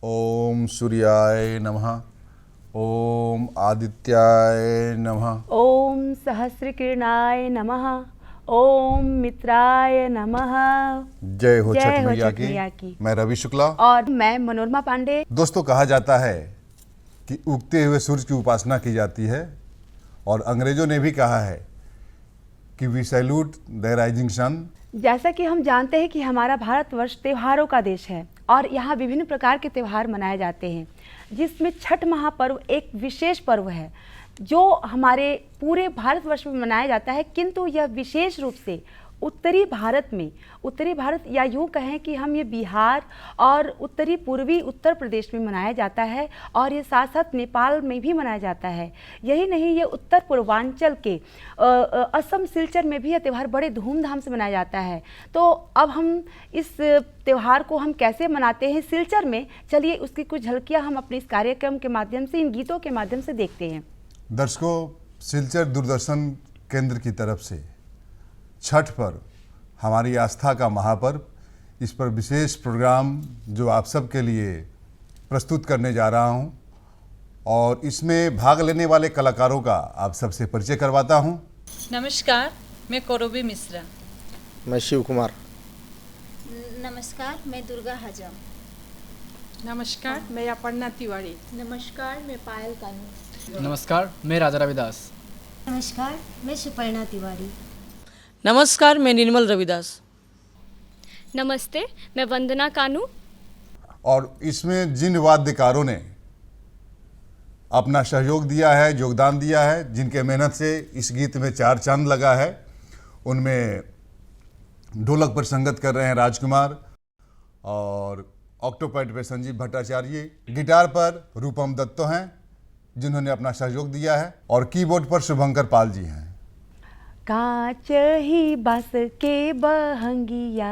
ओम सूर्याय नमः। ओम आदित्याय नमः। ओम सहस्रकिरणाय नमः। ओम मित्राय नमः। जय हो छठ जय हो मैया छठ मैया की। मैं रवि शुक्ला। और मैं मनोरमा पांडे। दोस्तों, कहा जाता है कि उगते हुए सूर्य की उपासना की जाती है और अंग्रेजों ने भी कहा है कि वी सैल्यूट द राइजिंग सन। जैसा कि हम जानते हैं कि हमारा भारतवर्ष त्योहारों का देश है और यहाँ विभिन्न प्रकार के त्यौहार मनाए जाते हैं, जिसमें छठ महापर्व एक विशेष पर्व है जो हमारे पूरे भारतवर्ष में मनाया जाता है। किंतु यह विशेष रूप से उत्तरी भारत या यूँ कहें कि हम ये बिहार और उत्तरी पूर्वी उत्तर प्रदेश में मनाया जाता है और ये साथ साथ नेपाल में भी मनाया जाता है। यही नहीं, ये उत्तर पूर्वांचल के असम सिलचर में भी यह त्यौहार बड़े धूमधाम से मनाया जाता है। तो अब हम इस त्यौहार को हम कैसे मनाते हैं सिलचर में, चलिए उसकी कुछ झलकियाँ हम अपने इस कार्यक्रम के माध्यम से, इन गीतों के माध्यम से देखते हैं। दर्शकों, सिलचर दूरदर्शन केंद्र की तरफ से छठ पर्व हमारी आस्था का महापर्व, इस पर विशेष प्रोग्राम जो आप सबके लिए प्रस्तुत करने जा रहा हूं और इसमें भाग लेने वाले कलाकारों का आप सबसे परिचय करवाता हूं। नमस्कार, मैं कौरवी मिश्रा। मैं शिव कुमार। नमस्कार, मैं दुर्गा हजम। नमस्कार, मैं अपर्णा तिवारी। नमस्कार, मैं पायल कानू। नमस्कार, मैं राजा रविदास। नमस्कार, मैं सुपर्णा तिवारी। नमस्कार, मैं निर्मल रविदास। नमस्ते, मैं वंदना कानू। और इसमें जिन वाद्यकारों ने अपना सहयोग दिया है, योगदान दिया है, जिनके मेहनत से इस गीत में चार चांद लगा है, उनमें ढोलक पर संगत कर रहे हैं राजकुमार और ऑक्टोपैड पे संजीव भट्टाचार्य, गिटार पर रूपम दत्तो हैं जिन्होंने अपना सहयोग दिया है और कीबोर्ड पर शुभंकर पाल जी हैं। कांच ही बांस के बहंगिया,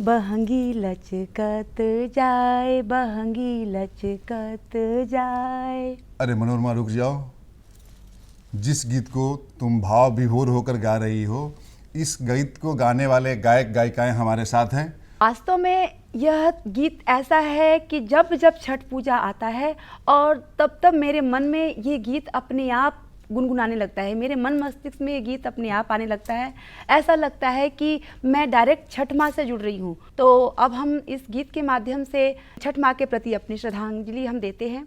बहंगी लचकत जाए, बहंगी लचकत जाए। अरे मनोरमा, रुक जाओ। जिस गीत को तुम भाव विभोर होकर गा रही हो, इस गीत को गाने वाले गायक गायिकाएं हमारे साथ हैं। वास्तव में यह गीत ऐसा है कि जब जब छठ पूजा आता है और तब तब मेरे मन में ये गीत अपने आप गुनगुनाने लगता है, मेरे मन मस्तिष्क में ये गीत अपने आप आने लगता है। ऐसा लगता है कि मैं डायरेक्ट छठ माँ से जुड़ रही हूँ। तो अब हम इस गीत के माध्यम से छठ माँ के प्रति अपनी श्रद्धांजलि हम देते हैं।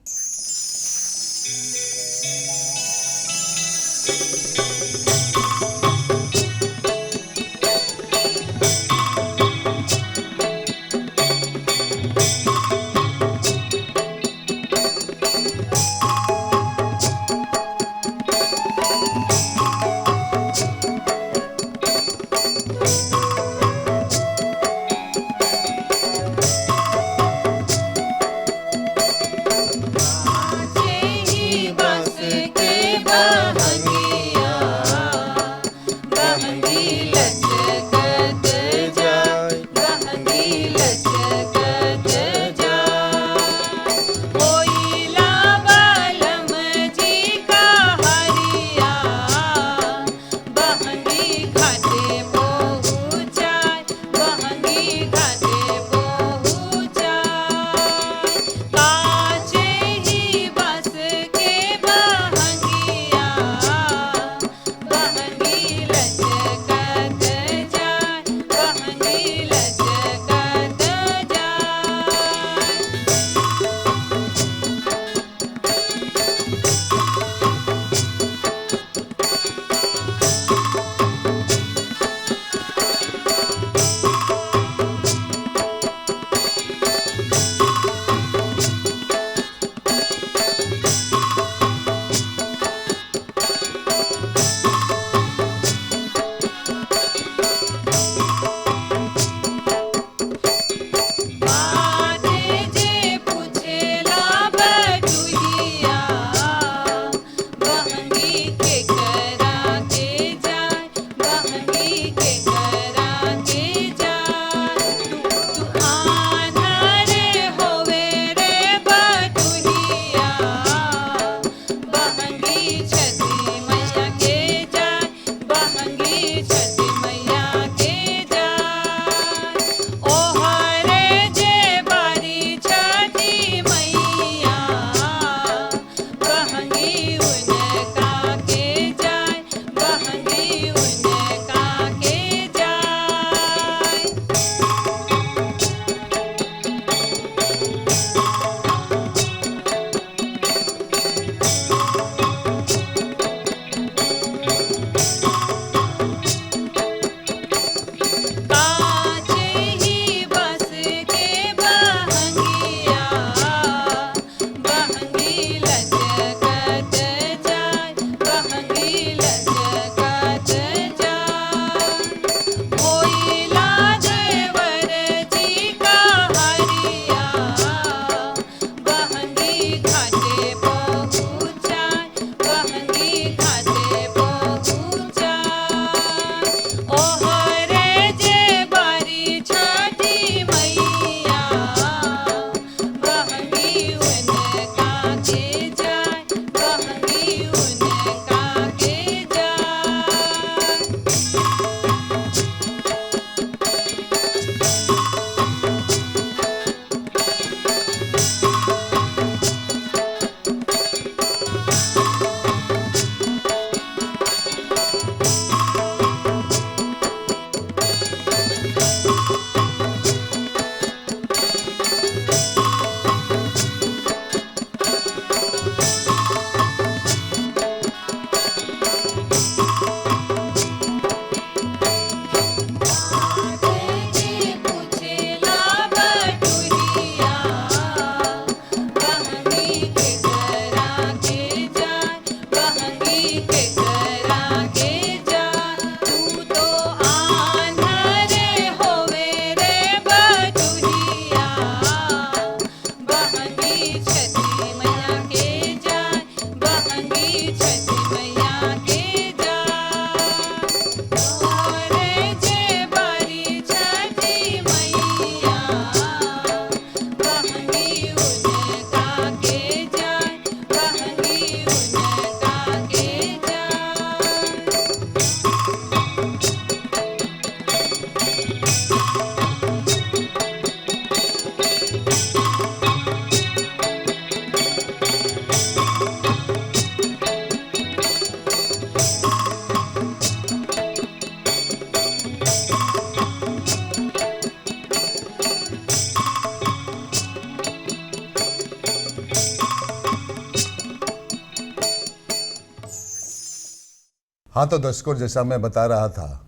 हाँ तो दर्शकों, जैसा मैं बता रहा था,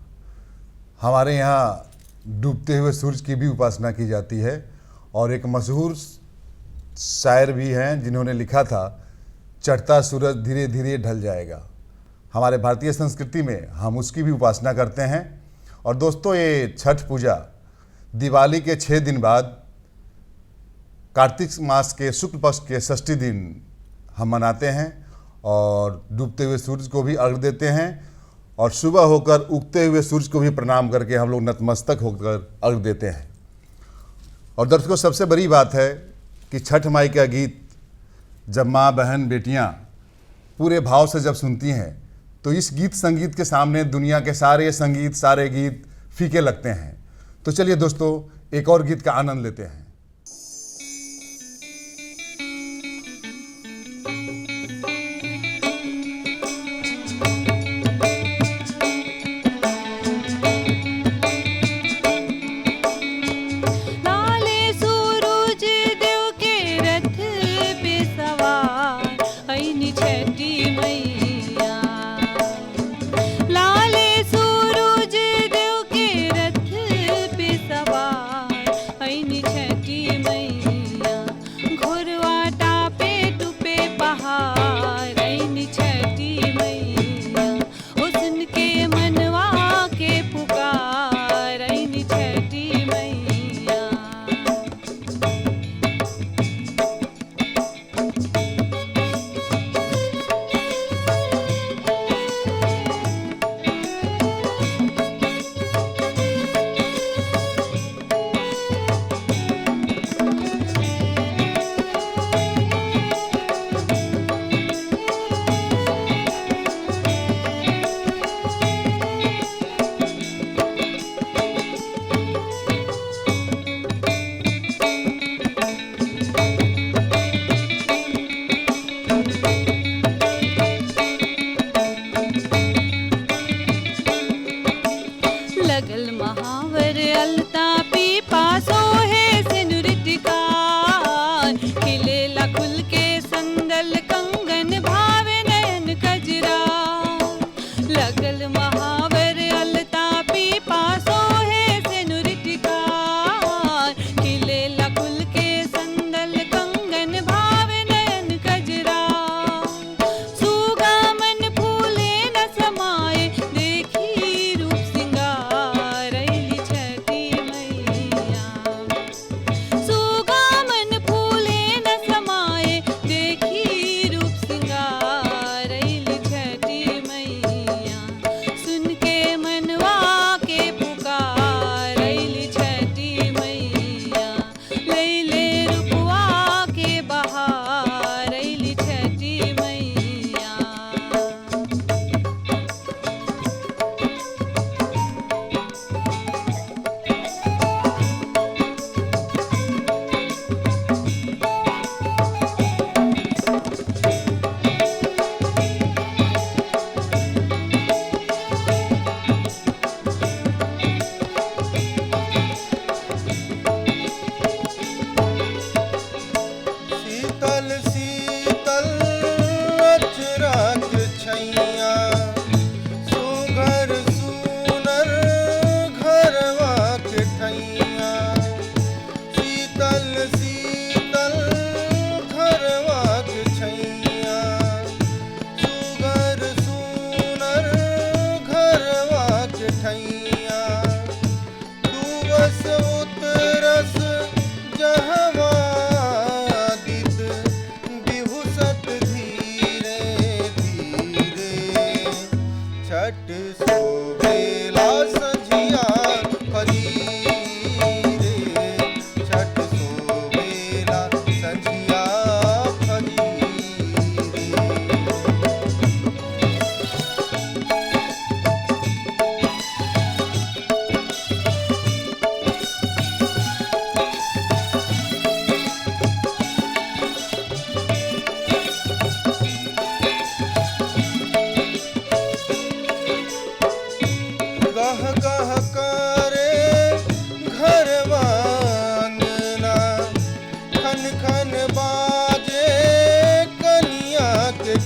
हमारे यहाँ डूबते हुए सूरज की भी उपासना की जाती है। और एक मशहूर शायर भी हैं जिन्होंने लिखा था, चढ़ता सूरज धीरे धीरे ढल जाएगा। हमारे भारतीय संस्कृति में हम उसकी भी उपासना करते हैं। और दोस्तों, ये छठ पूजा दिवाली के 6 दिन बाद कार्तिक मास के शुक्ल पक्ष के षष्ठी दिन हम मनाते हैं और डूबते हुए सूरज को भी अर्घ देते हैं और सुबह होकर उगते हुए सूरज को भी प्रणाम करके हम लोग नतमस्तक होकर अर्घ देते हैं। और दर्शकों, सबसे बड़ी बात है कि छठ माई का गीत जब माँ, बहन, बेटियाँ पूरे भाव से जब सुनती हैं तो इस गीत संगीत के सामने दुनिया के सारे संगीत, सारे गीत फीके लगते हैं। तो चलिए दोस्तों, एक और गीत का आनंद लेते हैं।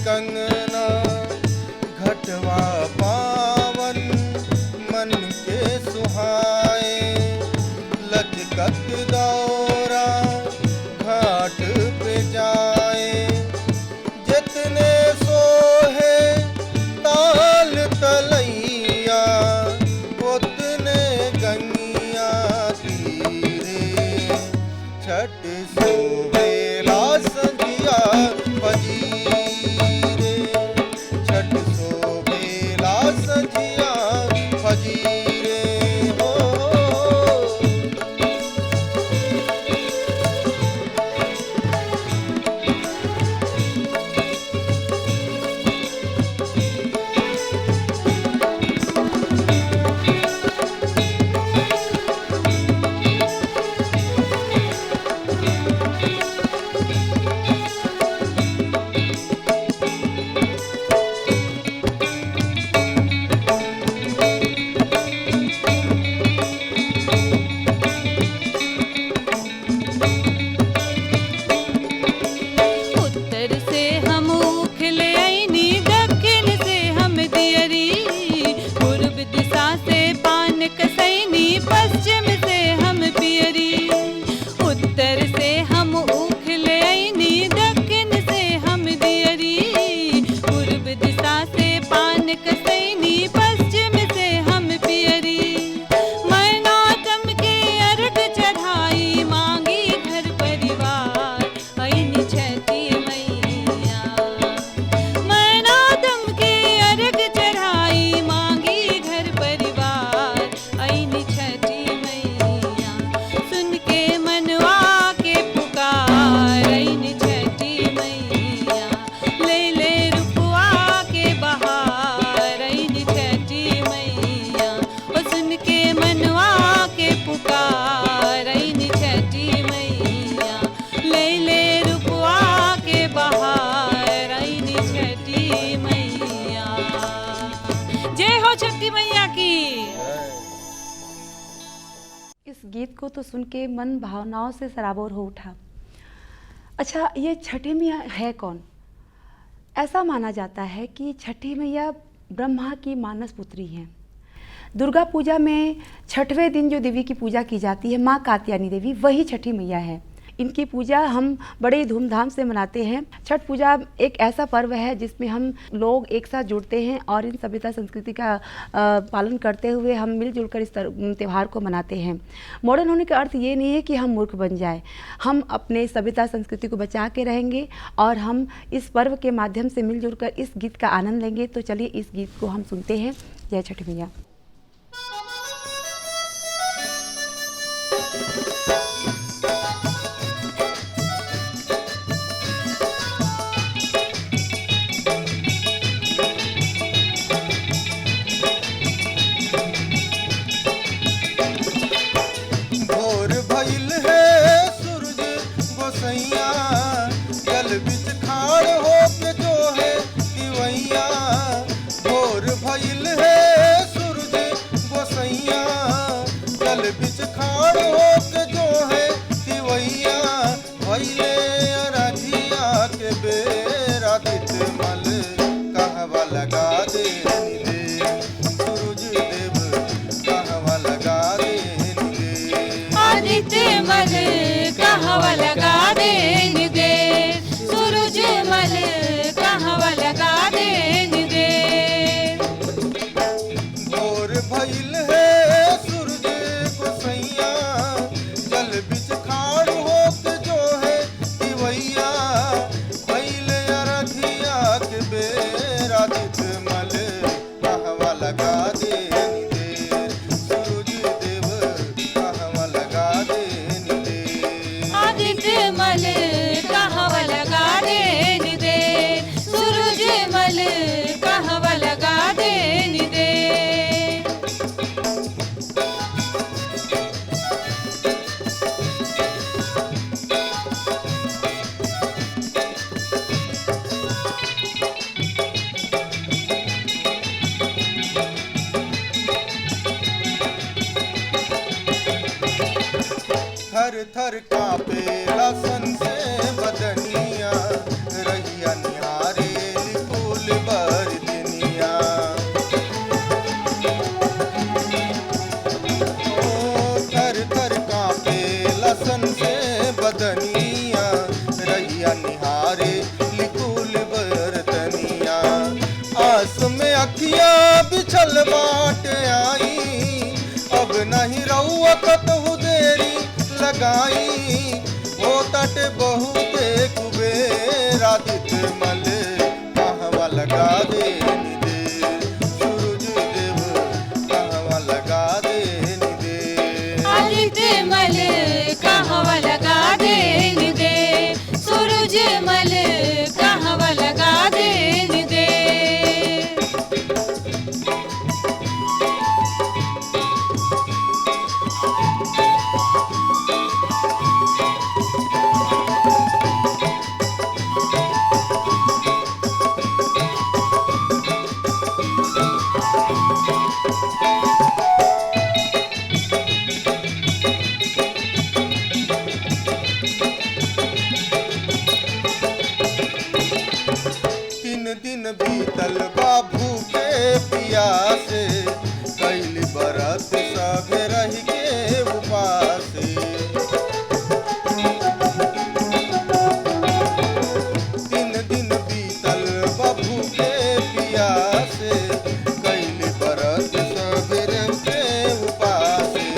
कंगना घटवा पा इस गीत को तो सुन के मन भावनाओं से सराबोर हो उठा। अच्छा, ये छठी मैया है कौन? ऐसा माना जाता है कि छठी मैया ब्रह्मा की मानस पुत्री हैं। दुर्गा पूजा में छठवें दिन जो देवी की पूजा की जाती है, माँ कात्यायनी देवी, वही छठी मैया है। इनकी पूजा हम बड़े धूमधाम से मनाते हैं। छठ पूजा एक ऐसा पर्व है जिसमें हम लोग एक साथ जुड़ते हैं और इन सभ्यता संस्कृति का पालन करते हुए हम मिलजुल कर इस त्यौहार को मनाते हैं। मॉडर्न होने का अर्थ ये नहीं है कि हम मूर्ख बन जाए। हम अपने सभ्यता संस्कृति को बचा के रहेंगे और हम इस पर्व के माध्यम से मिलजुल कर इस गीत का आनंद लेंगे। तो चलिए इस गीत को हम सुनते हैं। जय छठ मैया। थर थर कांपे लसन से बदनिया, रहिया निहारे फूल बरदनिया। थर थर कांपे लसन से बदनिया, रहिया निहारे फूल बरदनिया। आस में अखियां बिछल बाट आई, अब नहीं रहुआ कतहु देरी लगाई। हो तट बहुते कुबेरा दित मल, कहवा लगा दे निदे सूरज देव, कहवा लगा दे निदे आदित्य मल, कहवा लगा दे निदे सूरज मल, कहवा लगा दे निदे। दिन बीतल बाबू के पियासे, कैली बरत सभे रह के उपासे। दिन बीतल बाबू के पियासे, कैली बरत सभे रह के उपासे।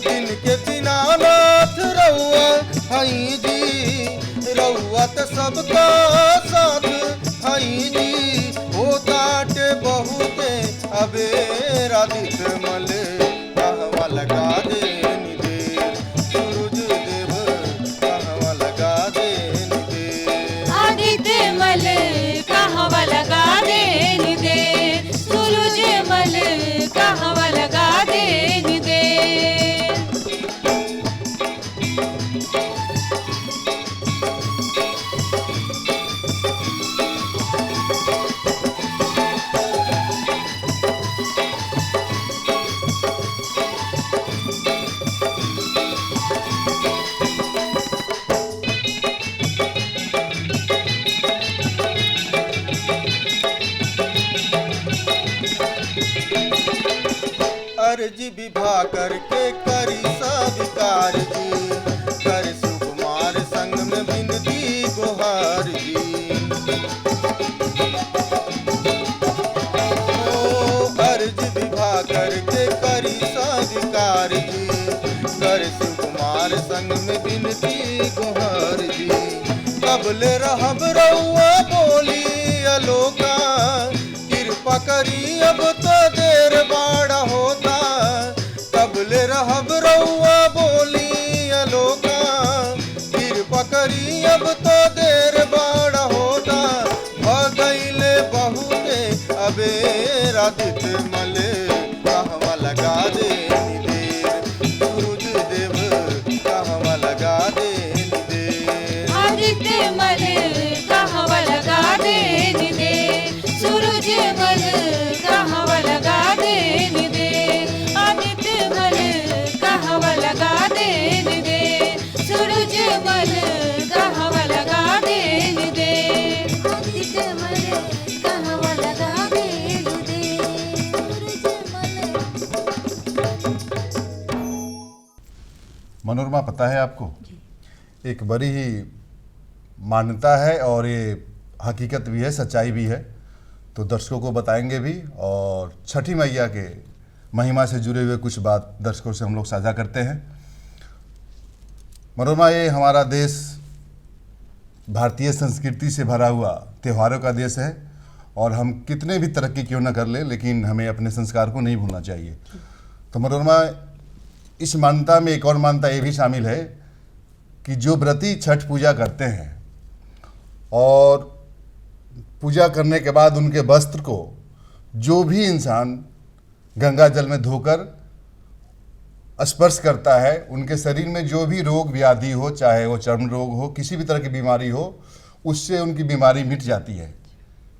दिन के दीनानाथ रउआ हई जी, रउआ त सबका साथ हई जी। हो ताटे बहुते अबेरा दित मल, अर्जी विभा करके करी स्वीकार जी, कर सुकुमार संग में विनती गुहार जी। ओ अर्जी विभा करके करी स्वीकार जी, कर सुकुमार संग में विनती गुहार जी। कबले रहब रउआ बोली अलोका, कृपा करी अब तो देर बाड़ा होता। कबले रहब रउआ बोली अलोका, कृपा करी अब तो देर बाड़ा होता। भगैले बहुते अबेर आदित्य मल कहवा लगा दे देर, सूरज देव कहवा लगा दे देर। आदित्य मल कहवा लगा देन दे, सूरज मल कहवा लगा देन दे। आदित्य मल कहवा लगा देन दे, सूरज मल कहवा लगा देन दे। आदित्य मल कहवा लगा देन दे, सूरज मल। मनोरमा, पता है आपको, एक बड़ी ही मान्यता है और ये हकीकत भी है, सच्चाई भी है, तो दर्शकों को बताएंगे भी। और छठी मैया के महिमा से जुड़े हुए कुछ बात दर्शकों से हम लोग साझा करते हैं। मनोरमा, ये हमारा देश भारतीय संस्कृति से भरा हुआ त्योहारों का देश है और हम कितने भी तरक्की क्यों ना कर ले, लेकिन हमें अपने संस्कार को नहीं भूलना चाहिए। तो मनोरमा, इस मान्यता में एक और मान्यता ये भी शामिल है कि जो व्रती छठ पूजा करते हैं और पूजा करने के बाद उनके वस्त्र को जो भी इंसान गंगा जल में धोकर स्पर्श करता है, उनके शरीर में जो भी रोग व्याधि हो, चाहे वो चर्म रोग हो, किसी भी तरह की बीमारी हो, उससे उनकी बीमारी मिट जाती है।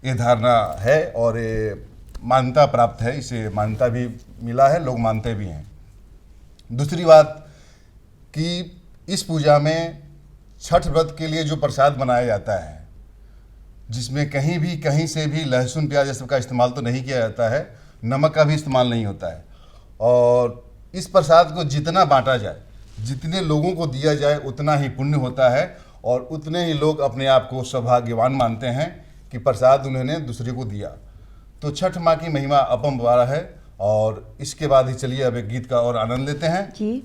ये धारणा है और ये मान्यता प्राप्त है, इसे मान्यता भी मिला है, लोग मानते भी हैं। दूसरी बात कि इस पूजा में छठ व्रत के लिए जो प्रसाद बनाया जाता है, जिसमें कहीं से भी लहसुन प्याज ये सब का इस्तेमाल तो नहीं किया जाता है, नमक का भी इस्तेमाल नहीं होता है, और इस प्रसाद को जितना बांटा जाए, जितने लोगों को दिया जाए, उतना ही पुण्य होता है और उतने ही लोग अपने आप को सौभाग्यवान मानते हैं कि प्रसाद उन्होंने दूसरे को दिया। तो छठ माँ की महिमा अपरंपार है और इसके बाद ही चलिए अब एक गीत का और आनंद लेते हैं जी।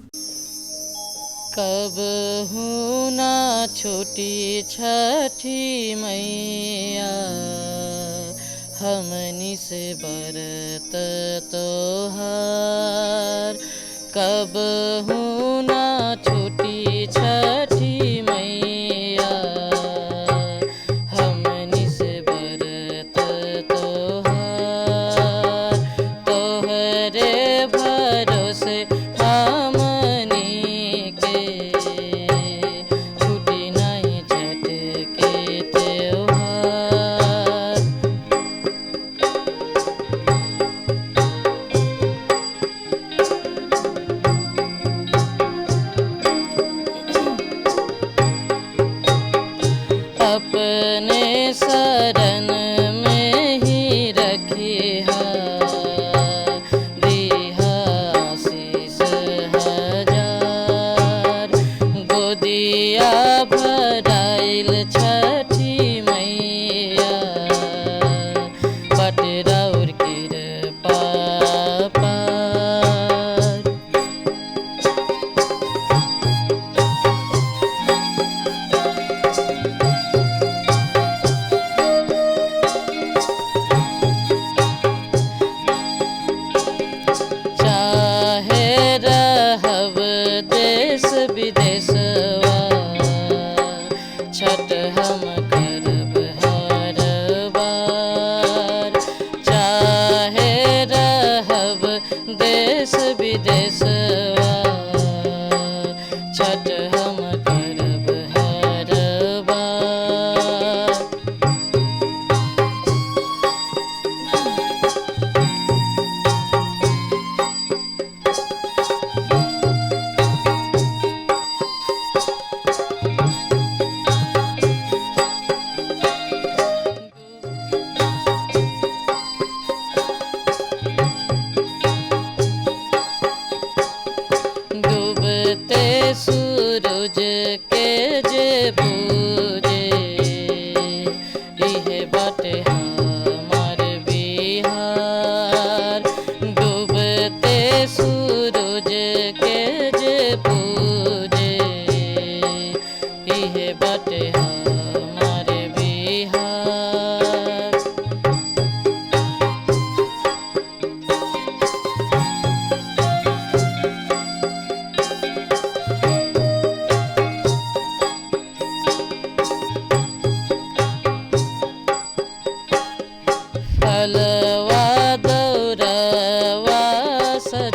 कब हूँ ना छोटी छठी मैया, हमनी से बरत तोहार। कब हूँ ना छोटी छठी मैया, हमनी से बरत तोहार। तोहरे भरोसे हमनी के, छूटी नहीं छठ के त्योहार।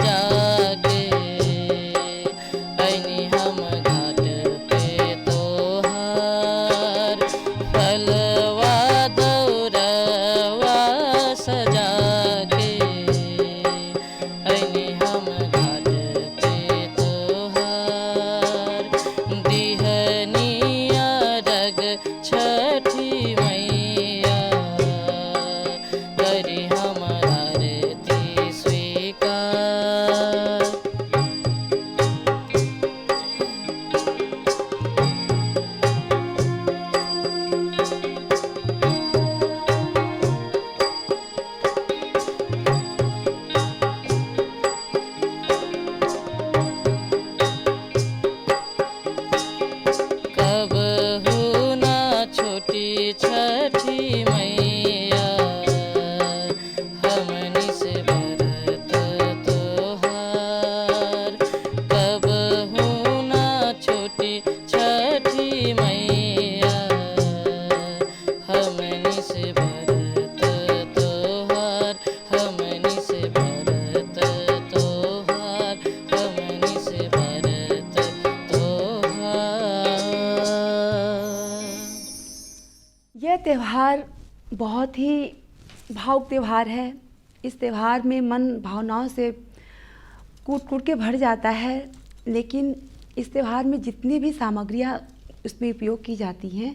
सजा के ऐनी हम घाट पे तोहार फलवा दौरवा सजा के ऐनी हम घाट पे तोहार दिहनिया रग छठी मैया करी हम आरती स्वीकार। कब ना छोटी छठी मैया हमनी से भरत तोहार कब ना छोटी छठी मैया हमनी से भरत तोहार हमनी से भरत तोहार हमनी से भरत तोहार। यह त्यौहार बहुत ही भावुक त्यौहार है। इस त्यौहार में मन भावनाओं से कूट कूट के भर जाता है, लेकिन इस त्यौहार में जितनी भी सामग्रियाँ उसमें उपयोग की जाती हैं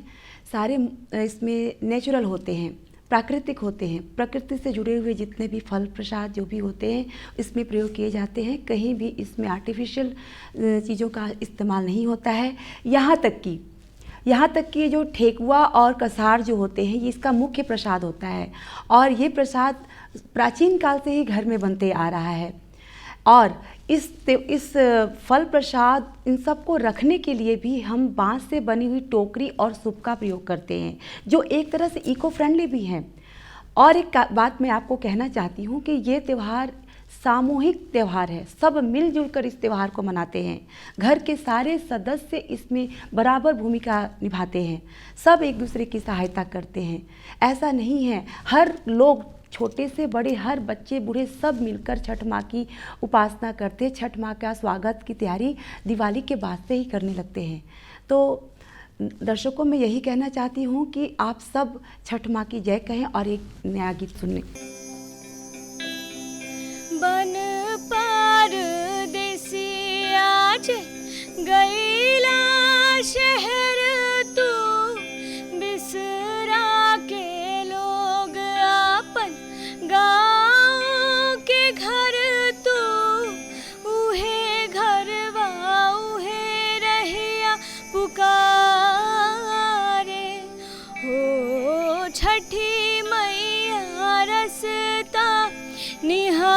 सारे इसमें नेचुरल होते हैं, प्राकृतिक होते हैं। प्रकृति से जुड़े हुए जितने भी फल प्रसाद जो भी होते हैं इसमें प्रयोग किए जाते हैं। कहीं भी इसमें आर्टिफिशियल चीज़ों का इस्तेमाल नहीं होता है। यहाँ तक कि जो ठेकुआ और कसार जो होते हैं ये इसका मुख्य प्रसाद होता है, और ये प्रसाद प्राचीन काल से ही घर में बनते आ रहा है। और इस फल प्रसाद इन सबको रखने के लिए भी हम बांस से बनी हुई टोकरी और सूप का प्रयोग करते हैं, जो एक तरह से इको फ्रेंडली भी हैं। और एक बात मैं आपको कहना चाहती हूँ कि ये त्यौहार सामूहिक त्यौहार है। सब मिलजुल कर इस त्यौहार को मनाते हैं। घर के सारे सदस्य इसमें बराबर भूमिका निभाते हैं। सब एक दूसरे की सहायता करते हैं। ऐसा नहीं है, हर लोग छोटे से बड़े, हर बच्चे बूढ़े सब मिलकर छठ माँ की उपासना करते हैं। छठ माँ का स्वागत की तैयारी दिवाली के बाद से ही करने लगते हैं। तो दर्शकों में यही कहना चाहती हूँ कि आप सब छठ माँ की जय कहें और एक नया गीत सुनें। बन पार देसी आज गईला शहर तू बिसरा के लोग आपन गाँव के घर तू उहे घरवा उहे रहिया पुकारे हो छठी मैया रसता निहारे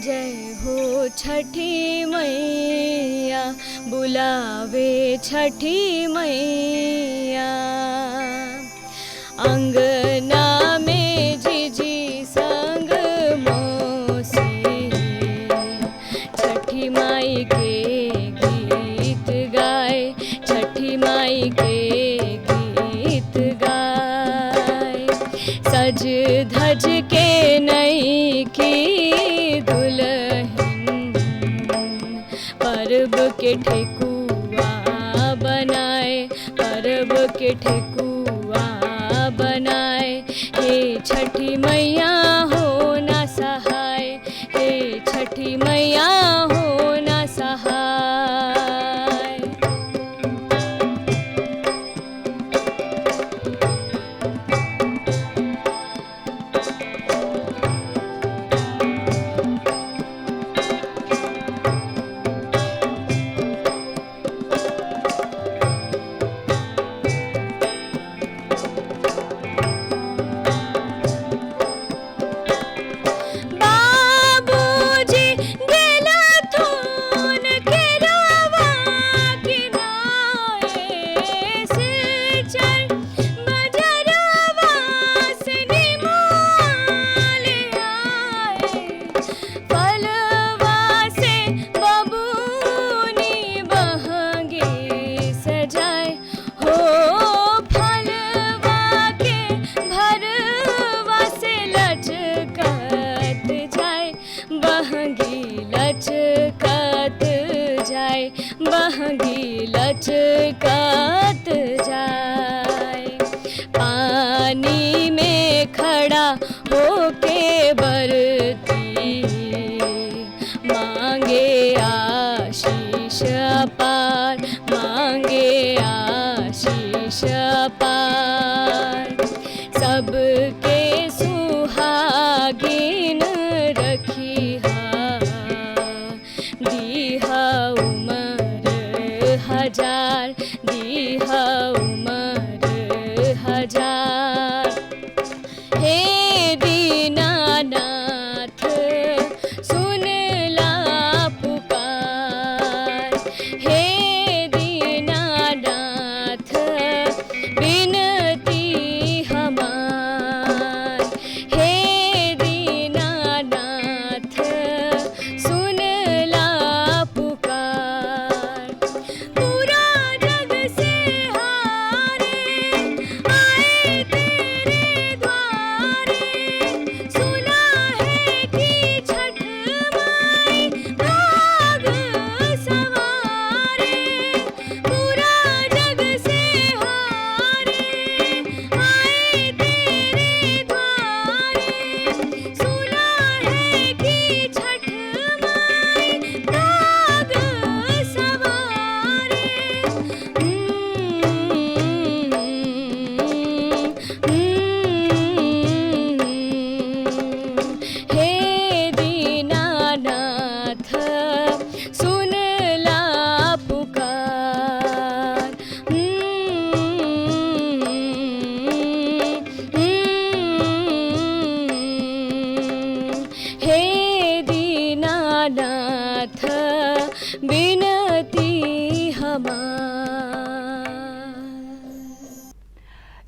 जय हो छठी मैया बुलावे छठी मैया। अंगना में जीजी संग मौसी छठी माई के गीत गाए छठी माई के गीत गाए। सज धज के नई की दुल्हन परब के ठेकुआ बनाए परब के ठेकुआ बनाए। हे छठी मैया हो ना सहाय हे छठी मैया हो ना सहाय। बाबूजी गेला लचकात जाए। पानी में खड़ा होके बरती मांगे आशीष अपार, मांगे आशीष अपार। सबके सुहागिन रखिहा, दीहा उमर हजार, दीहा उमर हजार। हे दीनानाथ सुन ला पुकार, हे दीनानाथ बिनती हमार। हे दीनानाथ सुन ला पुकार। पूरा जग से हारे आए तेरे द्वारे, सुना है कि छठ माई भाग सवारे। पूरा जग से हारे आए तेरे द्वारे, सुना है कि छठ माई भाग सवारे। हे दीनानाथ सुन ला पुकार। हे दीनानाथ बिनती हमार।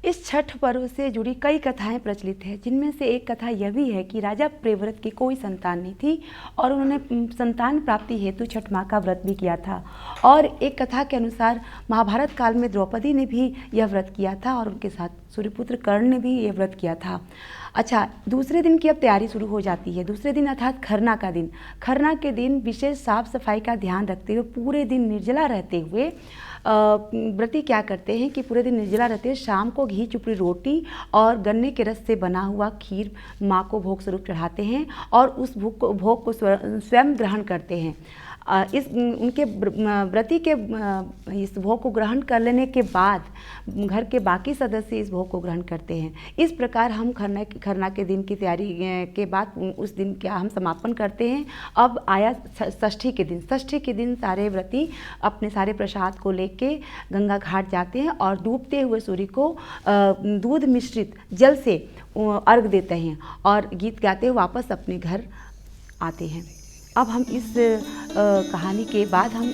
इस छठ पर्व से जुड़ी कई कथाएं प्रचलित है, जिनमें से एक कथा यह भी है कि राजा प्रियव्रत की कोई संतान नहीं थी और उन्होंने संतान प्राप्ति हेतु छठ माँ का व्रत भी किया था। और एक कथा के अनुसार महाभारत काल में द्रौपदी ने भी यह व्रत किया था और उनके साथ सूर्यपुत्र कर्ण ने भी यह व्रत किया था। अच्छा, दूसरे दिन की अब तैयारी शुरू हो जाती है। दूसरे दिन अर्थात खरना का दिन। खरना के दिन विशेष साफ सफाई का ध्यान रखते हुए पूरे दिन निर्जला रहते हुए व्रती क्या करते हैं कि पूरे दिन निर्जला रहते हुए शाम को घी चुपड़ी रोटी और गन्ने के रस से बना हुआ खीर माँ को भोग स्वरूप चढ़ाते हैं और उस भोग को स्वयं ग्रहण करते हैं। इस उनके व्रती के इस भोग को ग्रहण कर लेने के बाद घर के बाकी सदस्य इस भोग को ग्रहण करते हैं। इस प्रकार हम खरना के दिन की तैयारी के बाद उस दिन क्या हम समापन करते हैं। अब आया षष्ठी के दिन। षष्ठी के दिन सारे व्रती अपने सारे प्रसाद को लेके गंगा घाट जाते हैं और डूबते हुए सूर्य को दूध मिश्रित जल से अर्घ देते हैं और गीत गाते हुए वापस अपने घर आते हैं। अब हम इस कहानी के बाद हम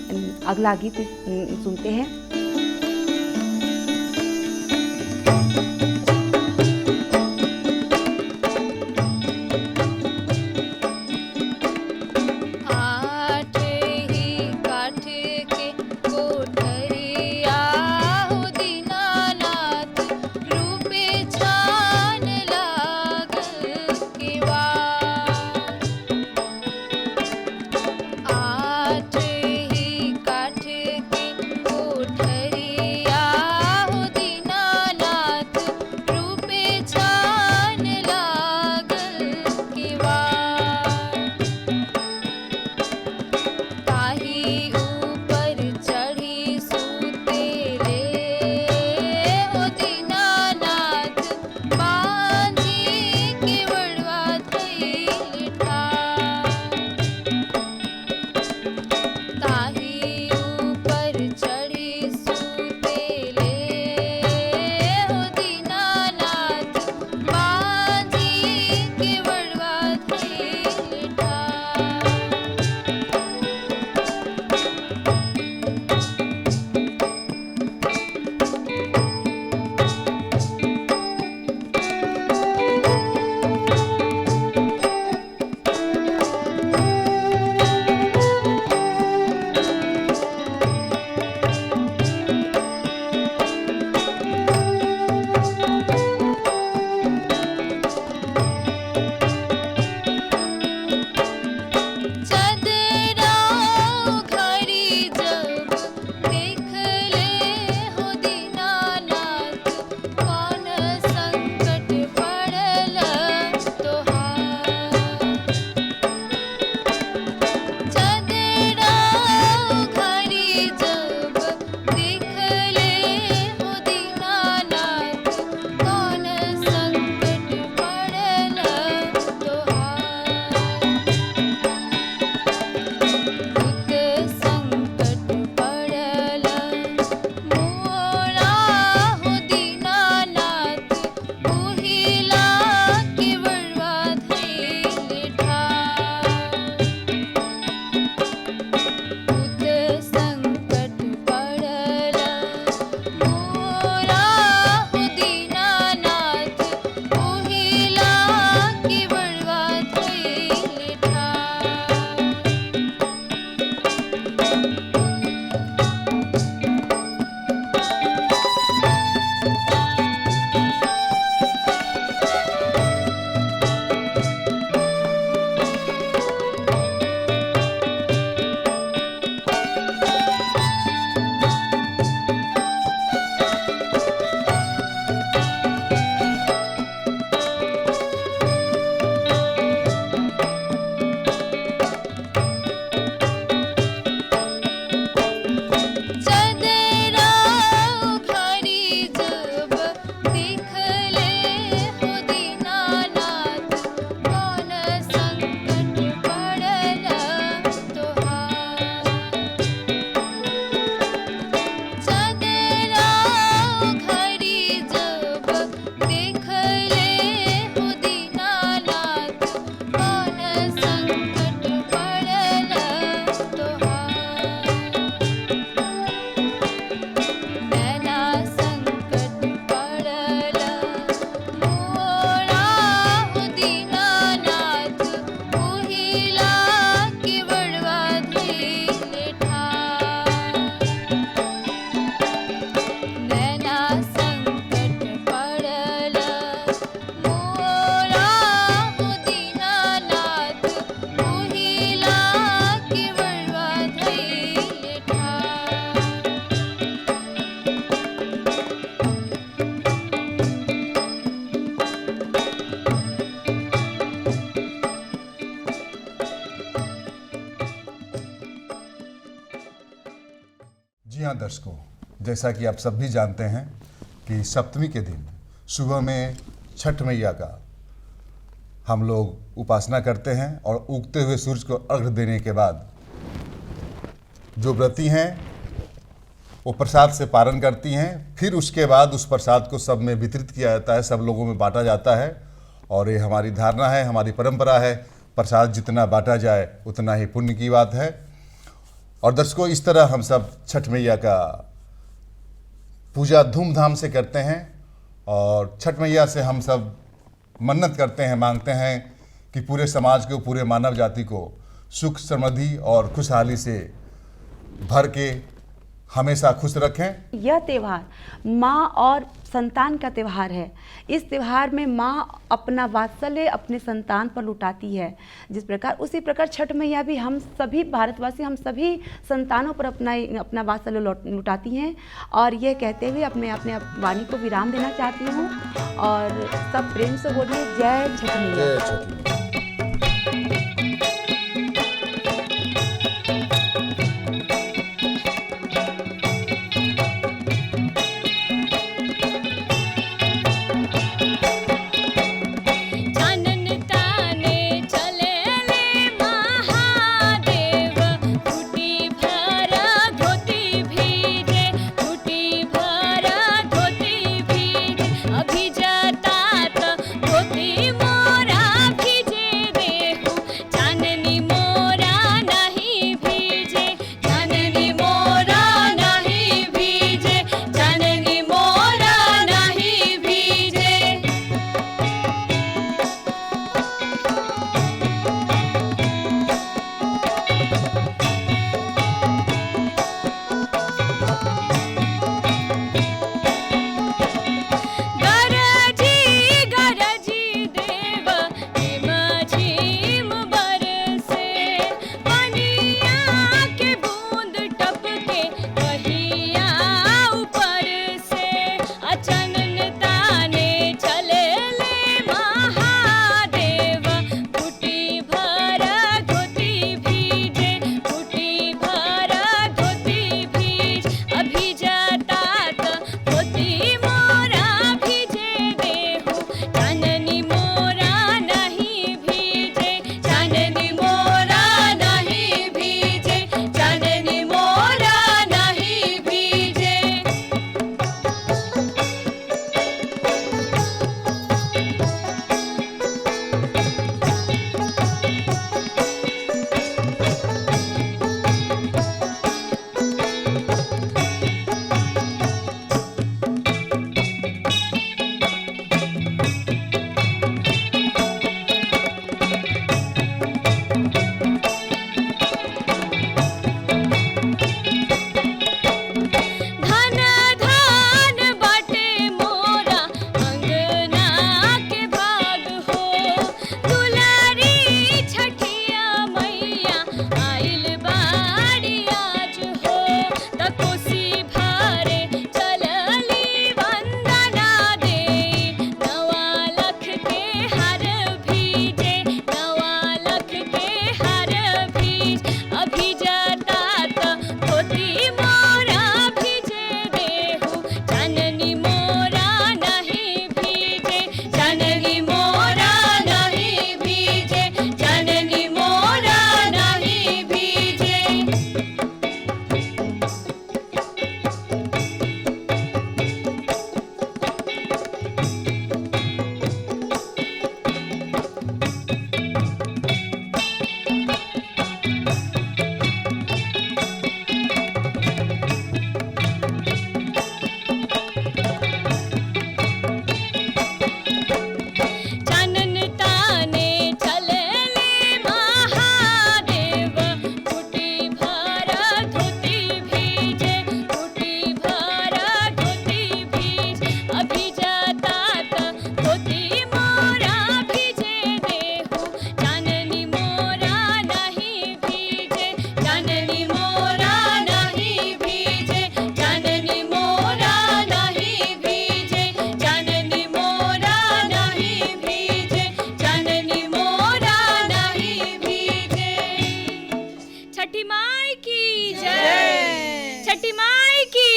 अगला गीत सुनते हैं। आठ ही काठ के कोठरिया हो दीनानाथ, रूपे छान लाग केवाड़। आठ ही काठ के कोठरिया जी हाँ दर्शकों, जैसा कि आप सब भी जानते हैं कि सप्तमी के दिन सुबह में छठ मैया का हम लोग उपासना करते हैं और उगते हुए सूरज को अर्घ्य देने के बाद जो व्रती हैं वो प्रसाद से पारण करती हैं। फिर उसके बाद उस प्रसाद को सब में वितरित किया जाता है, सब लोगों में बांटा जाता है। और ये हमारी धारणा है, हमारी परंपरा है, प्रसाद जितना बांटा जाए उतना ही पुण्य की बात है। और दर्शकों, इस तरह हम सब छठ मैया का पूजा धूमधाम से करते हैं और छठ मैया से हम सब मन्नत करते हैं, मांगते हैं कि पूरे समाज को, पूरे मानव जाति को सुख समृद्धि और खुशहाली से भर के हमेशा खुश रखें। यह त्यौहार माँ और संतान का त्यौहार है। इस त्यौहार में माँ अपना वात्सल्य अपने संतान पर लुटाती है, जिस प्रकार उसी प्रकार छठ मैया भी हम सभी भारतवासी, हम सभी संतानों पर अपना वात्सल्य लुटाती हैं। और यह कहते हुए अपने वाणी को विराम देना चाहती हूँ और सब प्रेम से बोलिए जय छठ मैया। जय छठ मैया। चानन ताने चले ले महादेव, टूटी भरा धोती भीजे, टूटी भरा धोती भीजे, अभी जतात धोती मोरा भीजे।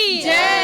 की जय।